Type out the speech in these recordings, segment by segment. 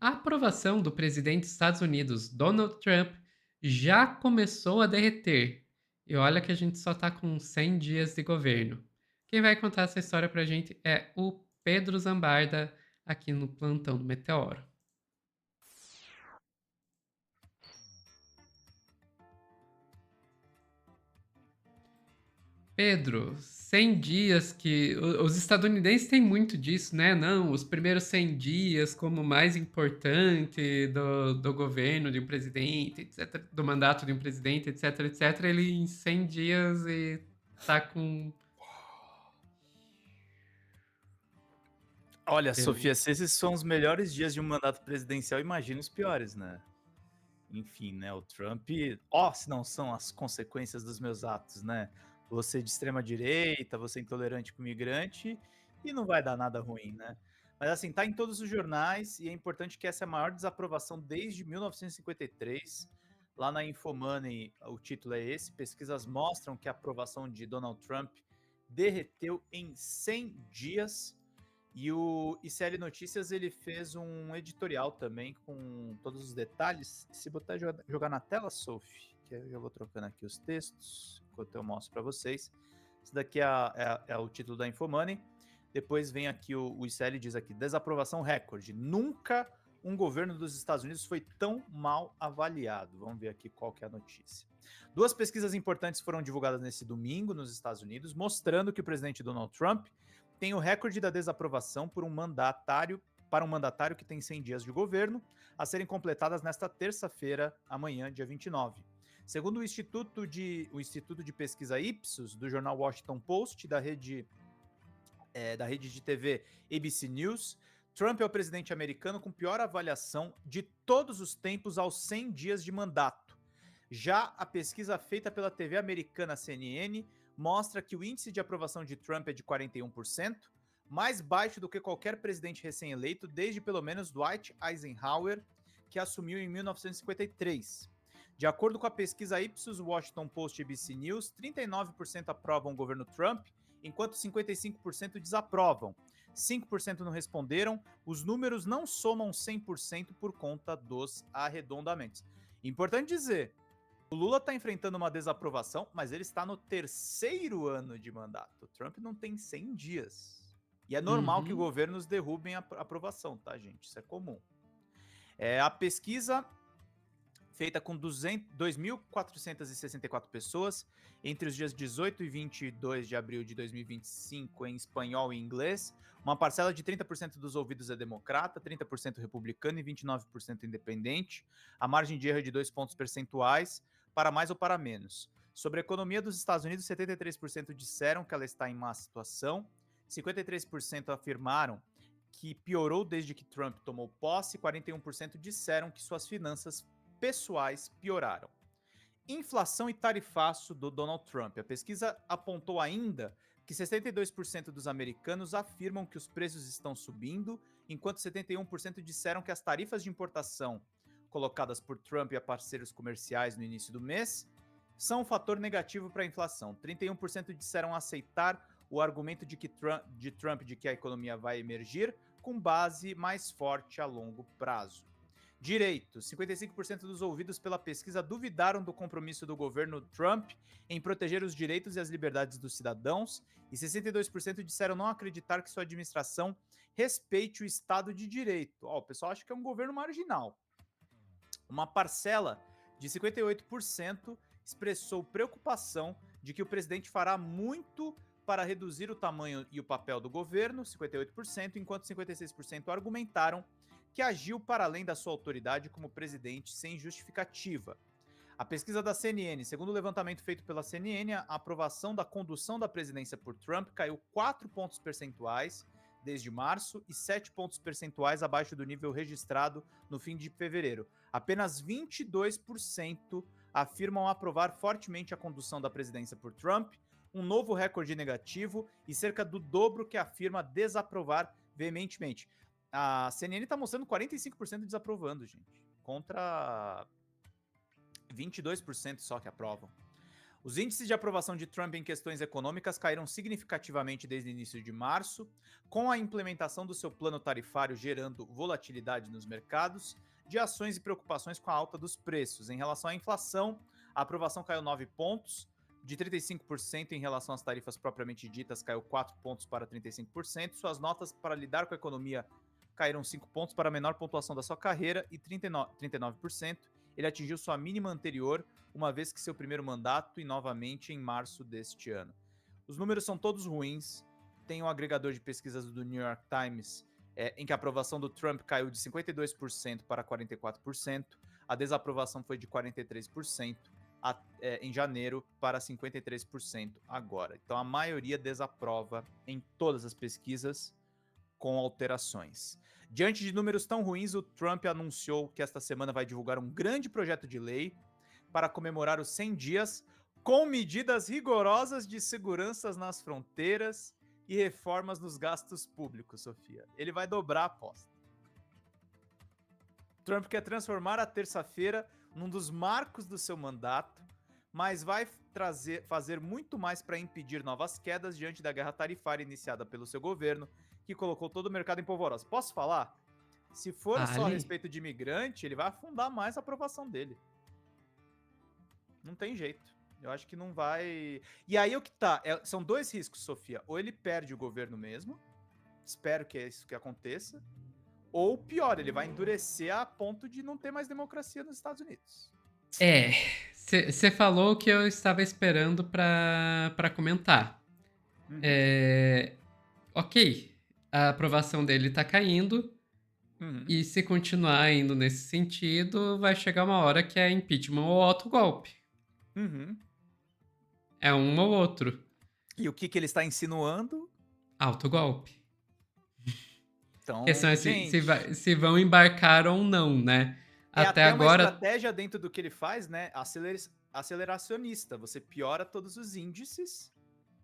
A aprovação do presidente dos Estados Unidos, Donald Trump, já começou a derreter. E olha que a gente só está com 100 dias de governo. Quem vai contar essa história pra gente é o Pedro Zambarda, aqui no Plantão do Meteoro. Pedro, 100 dias que os estadunidenses têm muito disso, né? Não, os primeiros 100 dias como o mais importante do governo de um presidente, etc., do mandato de um presidente, etc, etc. Ele em 100 dias e tá com... Olha, Beleza. Sofia, se esses são os melhores dias de um mandato presidencial, imagina os piores, né? Enfim, né? O Trump, ó, se não são as consequências dos meus atos, né? Você de extrema direita, você intolerante com imigrante, e não vai dar nada ruim, né? Mas assim, tá em todos os jornais e é importante que essa é a maior desaprovação desde 1953. Lá na Infomoney, o título é esse: pesquisas mostram que a aprovação de Donald Trump derreteu em 100 dias. E o ICL Notícias ele fez um editorial também com todos os detalhes. Se botar jogar na tela, Sophie, que eu já vou trocando aqui os textos enquanto eu mostro para vocês. Esse daqui é o título da Infomoney. Depois vem aqui o ICL diz aqui: desaprovação recorde. Nunca um governo dos Estados Unidos foi tão mal avaliado. Vamos ver aqui qual que é a notícia. Duas pesquisas importantes foram divulgadas nesse domingo nos Estados Unidos, mostrando que o presidente Donald Trump tem o recorde da desaprovação por um mandatário para um mandatário que tem 100 dias de governo, a serem completadas nesta terça-feira, amanhã, dia 29. Segundo o Instituto de Pesquisa Ipsos, do jornal Washington Post, da rede de TV ABC News, Trump é o presidente americano com pior avaliação de todos os tempos aos 100 dias de mandato. Já a pesquisa feita pela TV americana CNN mostra que o índice de aprovação de Trump é de 41%, mais baixo do que qualquer presidente recém-eleito desde pelo menos Dwight Eisenhower, que assumiu em 1953. De acordo com a pesquisa Ipsos Washington Post e ABC News, 39% aprovam o governo Trump, enquanto 55% desaprovam. 5% não responderam. Os números não somam 100% por conta dos arredondamentos. Importante dizer, o Lula está enfrentando uma desaprovação, mas ele está no terceiro ano de mandato. O Trump não tem 100 dias. E é normal que Uhum. governos derrubem a aprovação, tá, gente? Isso é comum. A pesquisa feita com 2.464 pessoas entre os dias 18 e 22 de abril de 2025 em espanhol e inglês. Uma parcela de 30% dos ouvidos é democrata, 30% republicano e 29% independente. A margem de erro é de 2 pontos percentuais, para mais ou para menos. Sobre a economia dos Estados Unidos, 73% disseram que ela está em má situação, 53% afirmaram que piorou desde que Trump tomou posse, 41% disseram que suas finanças pessoais pioraram. Inflação e tarifaço do Donald Trump. A pesquisa apontou ainda que 62% dos americanos afirmam que os preços estão subindo, enquanto 71% disseram que as tarifas de importação colocadas por Trump a parceiros comerciais no início do mês são um fator negativo para a inflação. 31% disseram aceitar o argumento de Trump de que a economia vai emergir com base mais forte a longo prazo. Direito: 55% dos ouvidos pela pesquisa duvidaram do compromisso do governo Trump em proteger os direitos e as liberdades dos cidadãos, e 62% disseram não acreditar que sua administração respeite o Estado de Direito. O pessoal acha que é um governo marginal. Uma parcela de 58% expressou preocupação de que o presidente fará muito para reduzir o tamanho e o papel do governo, 58%, enquanto 56% argumentaram que agiu para além da sua autoridade como presidente sem justificativa. A pesquisa da CNN, segundo o levantamento feito pela CNN, a aprovação da condução da presidência por Trump caiu 4 pontos percentuais desde março e 7 pontos percentuais abaixo do nível registrado no fim de fevereiro. Apenas 22% afirmam aprovar fortemente a condução da presidência por Trump, um novo recorde negativo, e cerca do dobro que afirma desaprovar veementemente. A CNN está mostrando 45% desaprovando, gente, contra 22% só que aprovam. Os índices de aprovação de Trump em questões econômicas caíram significativamente desde o início de março, com a implementação do seu plano tarifário gerando volatilidade nos mercados, de ações e preocupações com a alta dos preços. Em relação à inflação, a aprovação caiu 9 pontos, de 35% em relação às tarifas propriamente ditas, caiu 4 pontos para 35%. Suas notas para lidar com a economia caíram 5 pontos para a menor pontuação da sua carreira e 39%. Ele atingiu sua mínima anterior, uma vez que seu primeiro mandato e novamente em março deste ano. Os números são todos ruins. Tem um agregador de pesquisas do New York Times em que a aprovação do Trump caiu de 52% para 44%. A desaprovação foi de 43% em janeiro para 53% agora. Então a maioria desaprova em todas as pesquisas com alterações. Diante de números tão ruins, o Trump anunciou que esta semana vai divulgar um grande projeto de lei para comemorar os 100 dias com medidas rigorosas de segurança nas fronteiras e reformas nos gastos públicos, Sofia. Ele vai dobrar a aposta. Trump quer transformar a terça-feira num dos marcos do seu mandato, mas vai fazer muito mais para impedir novas quedas diante da guerra tarifária iniciada pelo seu governo, que colocou todo o mercado em polvorosa. Posso falar? Se for só a respeito de imigrante, ele vai afundar mais a aprovação dele. Não tem jeito. Eu acho que não vai... E aí o que tá? São dois riscos, Sofia. Ou ele perde o governo mesmo, espero que é isso que aconteça, ou pior, ele vai endurecer a ponto de não ter mais democracia nos Estados Unidos. Você falou o que eu estava esperando para comentar. Uhum. Ok, a aprovação dele tá caindo, e se continuar indo nesse sentido, vai chegar uma hora que é impeachment ou autogolpe. É um ou outro. E o que ele está insinuando? Autogolpe. Então, A questão é se vão embarcar ou não, né? Até agora... uma estratégia dentro do que ele faz, né? Aceleracionista. Você piora todos os índices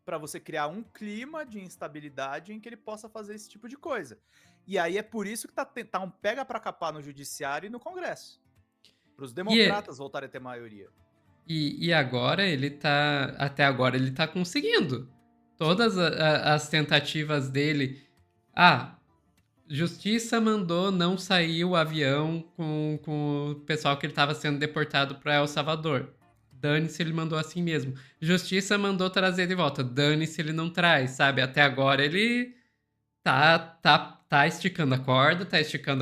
para você criar um clima de instabilidade em que ele possa fazer esse tipo de coisa. E aí é por isso que tá um pega pra capar no judiciário e no Congresso. Para os democratas voltarem a ter maioria. E agora ele tá... Até agora ele tá conseguindo. Todas as tentativas dele... Justiça mandou não sair o avião com o pessoal que ele estava sendo deportado para El Salvador. Dane-se, ele mandou assim mesmo. Justiça mandou trazer de volta. Dane-se, ele não traz, sabe? Até agora ele tá esticando a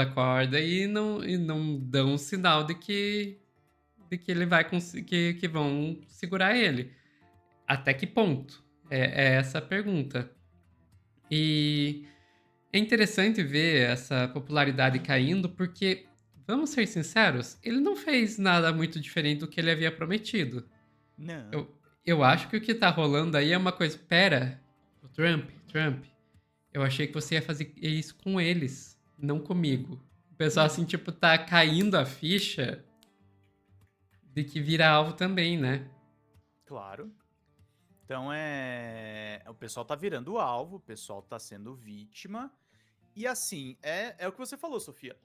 corda e não dão um sinal de que ele vai conseguir, que vão segurar ele. Até que ponto? É essa a pergunta. E é interessante ver essa popularidade caindo, porque, vamos ser sinceros, ele não fez nada muito diferente do que ele havia prometido. Não. Eu acho que o que tá rolando aí é uma coisa... Pera, o Trump, eu achei que você ia fazer isso com eles, não comigo. O pessoal, assim, tipo, tá caindo a ficha de que vira alvo também, né? Claro. Então o pessoal tá virando alvo, o pessoal tá sendo vítima. E assim, é o que você falou, Sofia.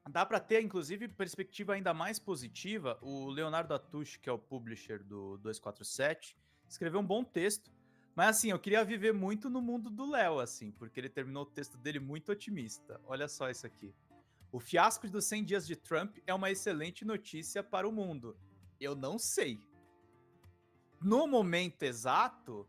Dá pra ter, inclusive, perspectiva ainda mais positiva. O Leonardo Atush, que é o publisher do 247, escreveu um bom texto. Mas assim, eu queria viver muito no mundo do Léo, assim, porque ele terminou o texto dele muito otimista. Olha só isso aqui. O fiasco dos 100 dias de Trump é uma excelente notícia para o mundo. Eu não sei. No momento exato,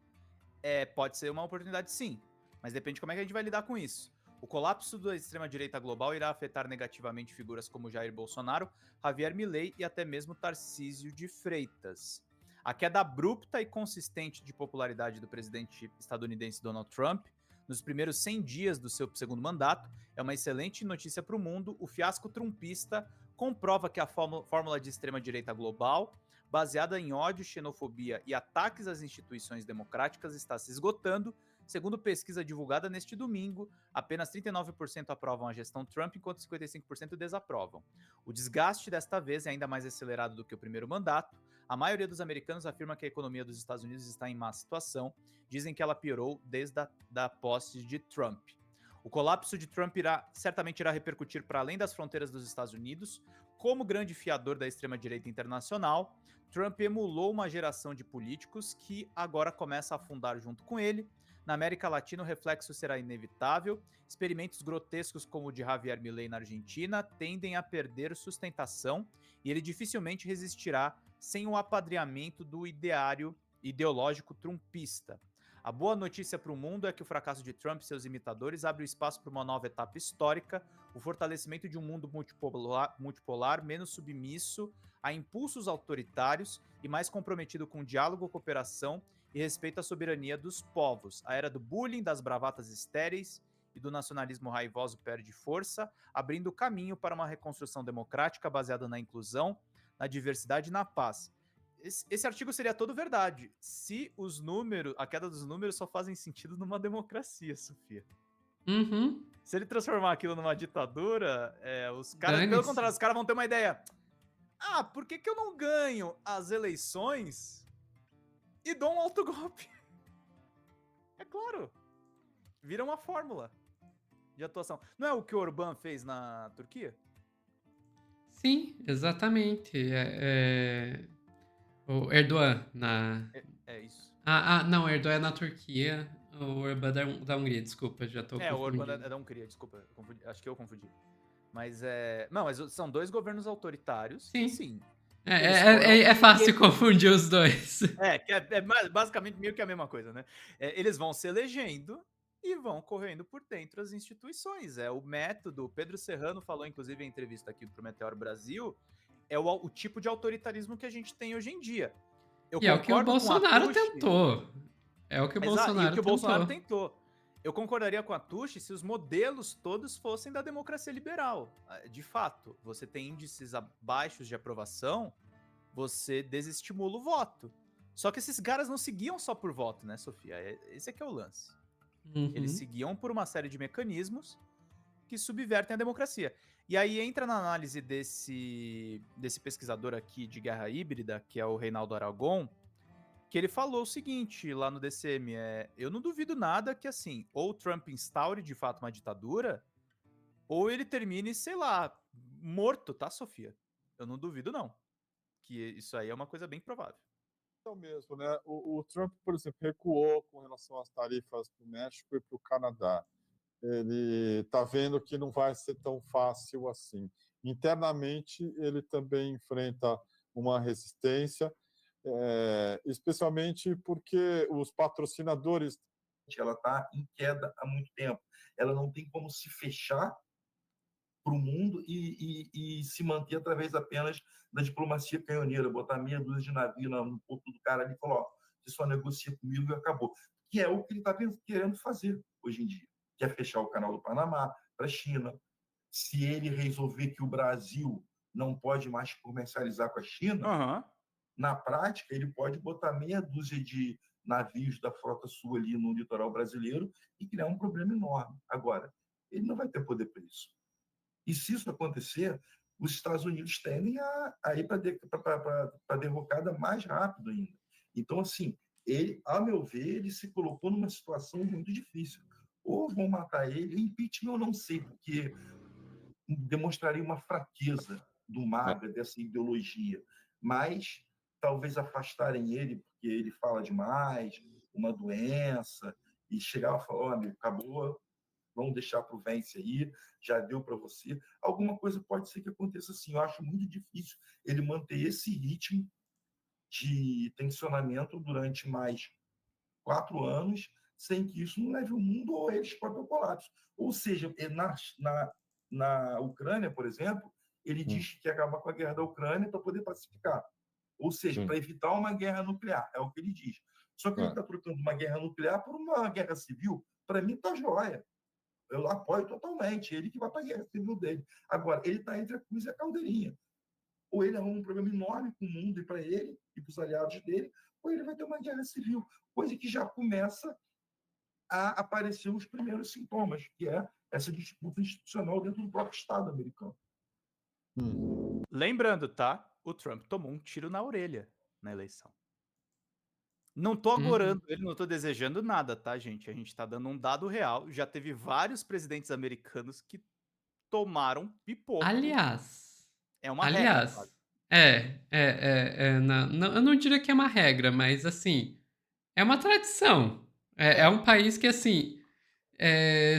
pode ser uma oportunidade sim, mas depende de como é que a gente vai lidar com isso. O colapso da extrema-direita global irá afetar negativamente figuras como Jair Bolsonaro, Javier Milei e até mesmo Tarcísio de Freitas. A queda abrupta e consistente de popularidade do presidente estadunidense Donald Trump nos primeiros 100 dias do seu segundo mandato é uma excelente notícia para o mundo. O fiasco trumpista comprova que a fórmula de extrema-direita global, baseada em ódio, xenofobia e ataques às instituições democráticas, está se esgotando. Segundo pesquisa divulgada neste domingo, apenas 39% aprovam a gestão Trump, enquanto 55% desaprovam. O desgaste desta vez é ainda mais acelerado do que o primeiro mandato. A maioria dos americanos afirma que a economia dos Estados Unidos está em má situação. Dizem que ela piorou desde a posse de Trump. O colapso de Trump certamente irá repercutir para além das fronteiras dos Estados Unidos. Como grande fiador da extrema-direita internacional, Trump emulou uma geração de políticos que agora começa a afundar junto com ele. Na América Latina, o reflexo será inevitável. Experimentos grotescos como o de Javier Milei na Argentina tendem a perder sustentação e ele dificilmente resistirá sem o apadrinhamento do ideário ideológico trumpista. A boa notícia para o mundo é que o fracasso de Trump e seus imitadores abre o espaço para uma nova etapa histórica, o fortalecimento de um mundo multipolar menos submisso a impulsos autoritários e mais comprometido com diálogo, cooperação e respeito à soberania dos povos. A era do bullying, das bravatas estéreis e do nacionalismo raivoso perde força, abrindo caminho para uma reconstrução democrática baseada na inclusão, na diversidade e na paz. Esse artigo seria todo verdade se a queda dos números só fazem sentido numa democracia, Sofia. Uhum. Se ele transformar aquilo numa ditadura, os caras, pelo Dane-se. contrário, os caras vão ter uma ideia. Ah, por que eu não ganho as eleições e dou um autogolpe? É claro. Vira uma fórmula de atuação. Não é o que o Orbán fez na Turquia? Sim, exatamente. O Erdogan na. É isso. Não, o Erdogan é na Turquia. O Orbán da Hungria, desculpa, já tô O Orbán confundindo. é da Hungria, desculpa. Acho que eu confundi. Mas Não, mas são dois governos autoritários. Sim. Sim. É fácil confundir os dois. Que é basicamente meio que a mesma coisa, né? Eles vão se elegendo e vão correndo por dentro as instituições. É o método. O Pedro Serrano falou, inclusive, em entrevista aqui pro Meteoro Brasil, é o tipo de autoritarismo que a gente tem hoje em dia. E é o que o Bolsonaro tentou. É o que o Bolsonaro tentou. Eu concordaria com a Tucci se os modelos todos fossem da democracia liberal. De fato, você tem índices abaixos de aprovação, você desestimula o voto. Só que esses caras não seguiam só por voto, né, Sofia? Esse é que é o lance. Uhum. Eles seguiam por uma série de mecanismos que subvertem a democracia. E aí entra na análise desse pesquisador aqui de guerra híbrida, que é o Reinaldo Aragon, que ele falou o seguinte lá no DCM, eu não duvido nada que, assim, ou o Trump instaure de fato uma ditadura, ou ele termine, sei lá, morto, tá, Sofia? Eu não duvido, não. Que isso aí é uma coisa bem provável. Então mesmo, né? O Trump, por exemplo, recuou com relação às tarifas para o México e para o Canadá. Ele está vendo que não vai ser tão fácil assim. Internamente, ele também enfrenta uma resistência, especialmente porque os patrocinadores. Ela está em queda há muito tempo. Ela não tem como se fechar para o mundo e se manter através apenas da diplomacia canhoneira, botar meia dúzia de navio no porto do cara ali e falar, ó, você só negocia comigo e acabou. Que é o que ele está querendo fazer hoje em dia. Quer fechar o canal do Panamá para a China. Se ele resolver que o Brasil não pode mais comercializar com a China, na prática, ele pode botar meia dúzia de navios da Frota Sul ali no litoral brasileiro e criar um problema enorme. Agora, ele não vai ter poder para isso. E se isso acontecer, os Estados Unidos tendem a ir para a derrocada mais rápido ainda. Então, assim, ele, a meu ver, ele se colocou numa situação muito difícil. Ou vão matar ele, impeachment eu não sei, porque demonstraria uma fraqueza do MAGA, dessa ideologia, mas talvez afastarem ele, porque ele fala demais, uma doença, e chegar e falar, amigo, acabou, vamos deixar para o Vence aí, já deu para você. Alguma coisa pode ser que aconteça assim. Eu acho muito difícil ele manter esse ritmo de tensionamento durante mais 4 anos, sem que isso não leve o mundo ou eles próprios ao colapso. Ou seja, na Ucrânia, por exemplo, ele diz que quer acabar com a guerra da Ucrânia para poder pacificar. Ou seja, para evitar uma guerra nuclear, é o que ele diz. Só que ele está trocando uma guerra nuclear por uma guerra civil. Para mim, está jóia. Eu apoio totalmente. Ele que vai para a guerra civil dele. Agora, ele está entre a cruz e a caldeirinha. Ou ele arruma um problema enorme com o mundo e para ele e para os aliados dele, ou ele vai ter uma guerra civil. Coisa que já começa a aparecer os primeiros sintomas, que é essa disputa institucional dentro do próprio Estado americano. Lembrando, tá? O Trump tomou um tiro na orelha na eleição. Não tô Uhum. agorando ele, não tô desejando nada, tá, gente? A gente tá dando um dado real. Já teve vários presidentes americanos que tomaram pipoco. Aliás, É uma regra aliás, quase. eu não diria que é uma regra, mas assim, é uma tradição. É É. um país que, assim,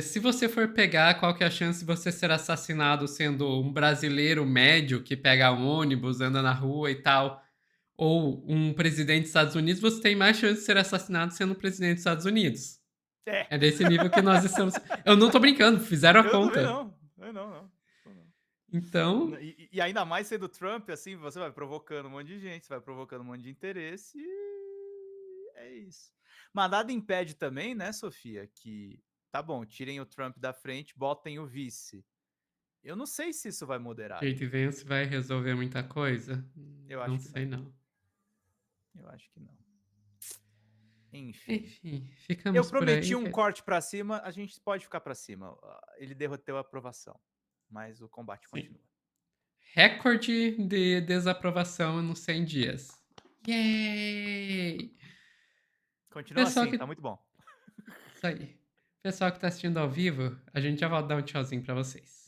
se você for pegar qual que é a chance de você ser assassinado sendo um brasileiro médio que pega um ônibus, anda na rua e tal, ou um presidente dos Estados Unidos, você tem mais chance de ser assassinado sendo um presidente dos Estados Unidos. É. É desse nível que nós estamos. Eu não tô brincando, fizeram a Eu também conta. não. Eu não. Eu não. Então, E ainda mais sendo Trump, assim, você vai provocando um monte de gente, você vai provocando um monte de interesse e é isso. Mas nada impede também, né, Sofia, que tá bom, tirem o Trump da frente, botem o vice. Eu não sei se isso vai moderar J.D. ele. Vance vai resolver muita coisa? Eu Não acho que sei, não. não. Eu acho que não. Enfim. Enfim, Eu ficamos por prometi aí. um corte pra cima, a gente pode ficar pra cima. Ele derroteu a aprovação, mas o combate Sim. continua. Recorde de desaprovação nos 100 dias. Yay! Continua Pessoal assim, que. tá muito bom. Isso aí. Pessoal que tá assistindo ao vivo, a gente já vai dar um tchauzinho pra vocês.